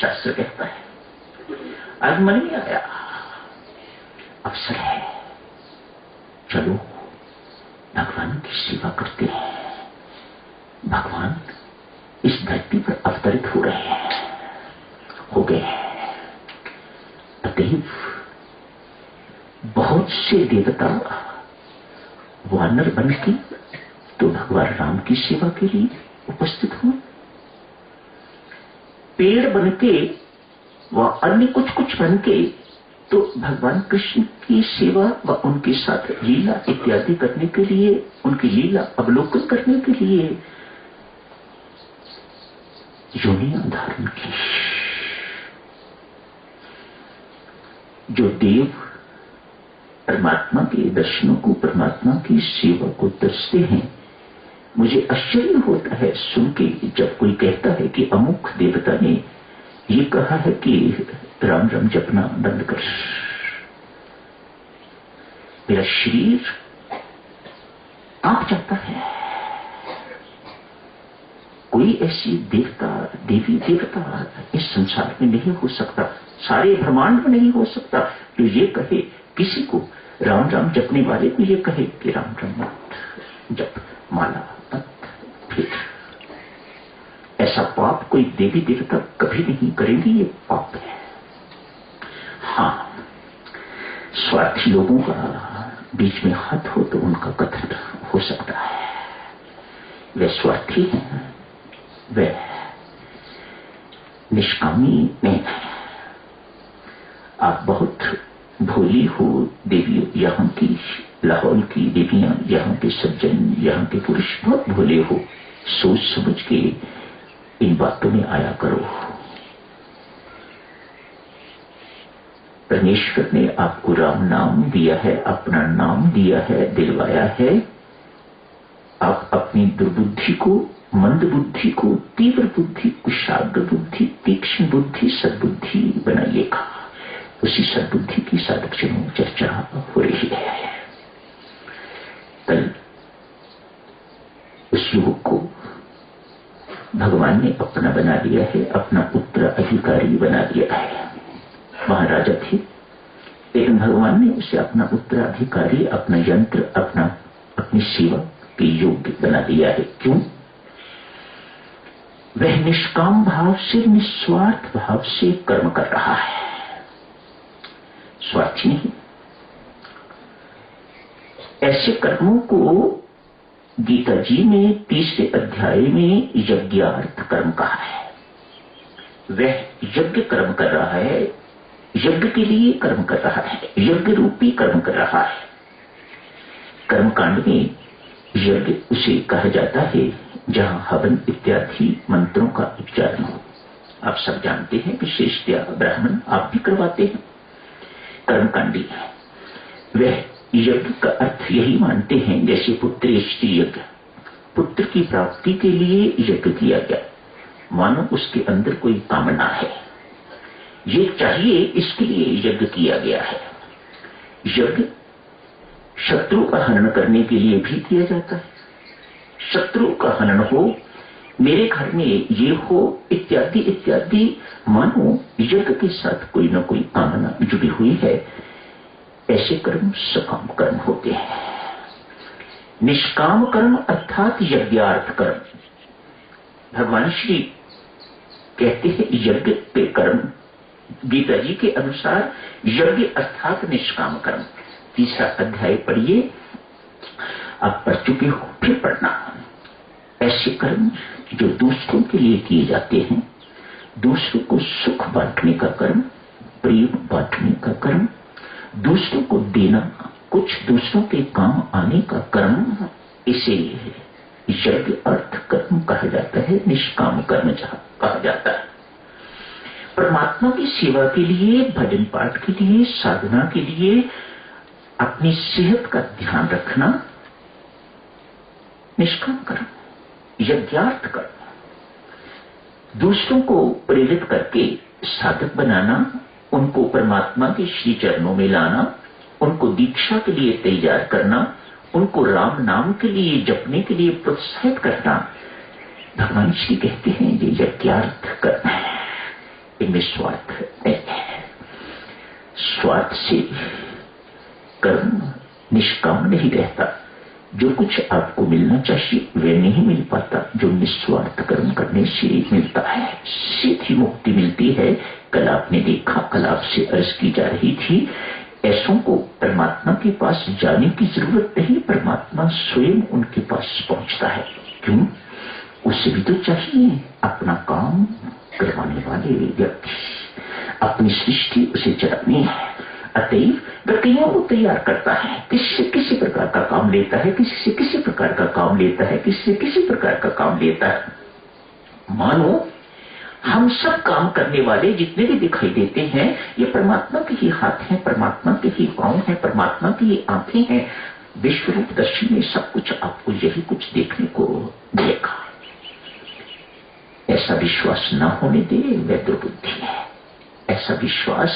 शास्त्र कहता है। आज मन में आया अवसर है, चलो भगवान की सेवा करते हैं। भगवान इस धरती पर अवतरित हो रहे हैं, हो गए हैं। अतएव बहुत से देवता वानर बन के तो भगवान राम की सेवा के लिए उपस्थित हुए, पेड़ बन के व अन्य कुछ कुछ बन के तो भगवान कृष्ण की सेवा व उनके साथ लीला इत्यादि करने के लिए, उनकी लीला अवलोकन करने के लिए योनियां धारण की। जो देव परमात्मा के दर्शनों को, परमात्मा की सेवा को तरसते हैं, मुझे आश्चर्य होता है सुन के जब कोई कहता है कि अमुक देवता ने ये कहा है कि राम राम जपना बंद कर। मेरा शरीर कांप जाता है। कोई ऐसी देवता, देवी देवता इस संसार में नहीं हो सकता, सारे ब्रह्मांड में नहीं हो सकता जो ये कहे किसी को, राम राम जपने वाले को ये कहे कि राम राम मत जप, माला मत फिर। ऐसा पाप कोई देवी देवता कभी नहीं करेंगे, ये पाप है। हाँ, स्वार्थी लोगों का बीच में हाथ हो तो उनका कथन हो सकता है। वे स्वार्थी हैं, वे निष्कामी नहीं है। आप बहुत भोली हो देवियों, यहाँ की लाहौल की देवियां, यहाँ के सज्जन, यहाँ के पुरुष बहुत भोले हो। सोच समझ के इन बातों में आया करो। परमेश्वर ने आपको राम नाम दिया है, अपना नाम दिया है, दिलवाया है। आप अपनी दुर्बुद्धि को, मंद बुद्धि को तीव्र बुद्धि, कुशाग्र बुद्धि, तीक्ष्ण बुद्धि, सद्बुद्धि बनाइएगा। उसी सद्बुद्धि की साधक चर्चा हो रही है। कल उस युवक को भगवान ने अपना बना लिया है, अपना उत्तराधिकारी बना लिया है। महाराजा थे, लेकिन भगवान ने उसे अपना उत्तराधिकारी, अपना यंत्र, अपनी सेवा के योग्य बना लिया है। क्यों? वह निष्काम भाव से, निस्वार्थ भाव से कर्म कर रहा है, स्वार्थी नहीं। ऐसे कर्मों को गीता जी में 30वें अध्याय में यज्ञार्थ कर्म कहा है। वह यज्ञ कर्म कर रहा है, यज्ञ के लिए कर्म कर रहा है, यज्ञ रूपी कर्म कर रहा है। कर्मकांड में यज्ञ उसे कहा जाता है जहां हवन इत्यादि मंत्रों का उच्चारण हो। आप सब जानते हैं, विशेषतया ब्राह्मण आप भी करवाते हैं। कर्मकांडी वह यज्ञ का अर्थ यही मानते हैं जैसे पुत्रेष्टि यज्ञ, पुत्र की प्राप्ति के लिए यज्ञ किया गया, मानो उसके अंदर कोई कामना है, ये चाहिए, इसके लिए यज्ञ किया गया है। यज्ञ शत्रु का हनन करने के लिए भी किया जाता है। शत्रु का हनन हो, मेरे घर में ये हो, इत्यादि इत्यादि, मानो यज्ञ के साथ कोई न कोई कामना जुड़ी हुई है। ऐसे कर्म सकाम कर्म होते हैं। निष्काम कर्म अर्थात यज्ञार्थ कर्म। भगवान श्री कहते हैं यज्ञ पे कर्म, गीता जी के अनुसार यज्ञ अर्थात निष्काम कर्म। 3रा अध्याय पढ़िए, आप पढ़ चुके हो, फिर पढ़ना। ऐसे कर्म जो दूसरों के लिए किए जाते हैं, दूसरों को सुख बांटने का कर्म, प्रेम बांटने का कर्म, दूसरों को देना, कुछ दूसरों के काम आने का कर्म, इसे यज्ञ अर्थ कर्म कहा जाता है। निष्काम कर्म जहां कहा जाता है। परमात्मा की सेवा के लिए, भजन पाठ के लिए, साधना के लिए अपनी सेहत का ध्यान रखना निष्काम कर्म, यज्ञार्थ कर्म। दूसरों को प्रेरित करके साधक बनाना, उनको परमात्मा के श्री चरणों में लाना, उनको दीक्षा के लिए तैयार करना, उनको राम नाम के लिए जपने के लिए प्रोत्साहित करना, भगवान श्री कहते हैं ये यज्ञार्थ कर्म है। इनमें स्वार्थ नहीं है। स्वार्थ से कर्म निष्काम नहीं रहता। जो कुछ आपको मिलना चाहिए वह नहीं मिल पाता, जो निस्वार्थ कर्म करने से मिलता है। सीधी मुक्ति मिलती है। कल आपने देखा, कल आपसे अर्ज की जा रही थी, ऐसों को परमात्मा के पास जाने की जरूरत नहीं, परमात्मा स्वयं उनके पास पहुंचता है। क्यों? उसे भी तो चाहिए अपना काम करवाने वाले व्यक्ति, अपनी सृष्टि उसे चलानी है। अतएव व्यक्तियों को तैयार करता है, किसी से किसी प्रकार का काम लेता है, किसी से किसी प्रकार का काम लेता है, किसी से किसी प्रकार का काम लेता है। मानो हम सब काम करने वाले जितने भी दिखाई देते हैं ये परमात्मा के ही हाथ हैं, परमात्मा के ही पांव हैं, परमात्मा की ही आंखें हैं। विश्व रूप दर्शन में सब कुछ आपको यही कुछ देखने को मिलेगा। ऐसा विश्वास न होने दे वह दुर्बुद्धि है। ऐसा विश्वास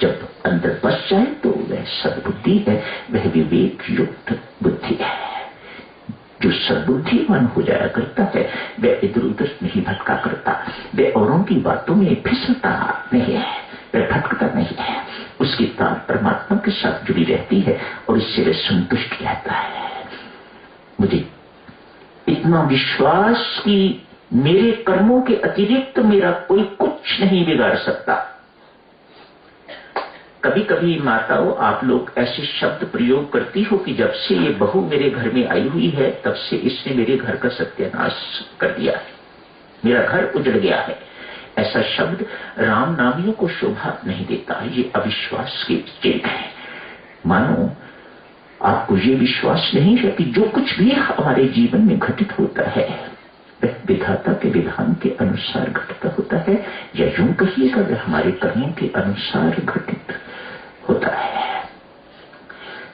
जब अंदर बस जाए तो वह सद्बुद्धि है, वह विवेक युक्त बुद्धि है। जो सद्बुद्धिमान हो जाया करता है वह इधर उधर नहीं भटका करता, वह औरों की बातों में फिसलता नहीं है, वह भटकता नहीं है। उसकी तार परमात्मा के साथ जुड़ी रहती है और इससे वह संतुष्ट रहता है। मुझे इतना विश्वास कि मेरे कर्मों के अतिरिक्त मेरा कोई कुछ नहीं बिगाड़ सकता। कभी कभी माताओं आप लोग ऐसे शब्द प्रयोग करती हो कि जब से ये बहू मेरे घर में आई हुई है तब से इसने मेरे घर का सत्यानाश कर दिया है, मेरा घर उजड़ गया है। ऐसा शब्द राम नामियों को शोभा नहीं देता, ये अविश्वास के चिन्ह है। मानो आपको ये विश्वास नहीं है कि जो कुछ भी हमारे जीवन में घटित होता है वह विधाता के विधान के अनुसार घटता होता है, या यूं कहिएगा वह हमारे कर्मों के अनुसार घटित होता है।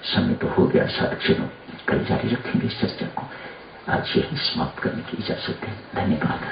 समय तो हो गया साथियों, कल जारी रखेंगे इस चर्चा को। आज यही समाप्त करने की इजाजत है। धन्यवाद।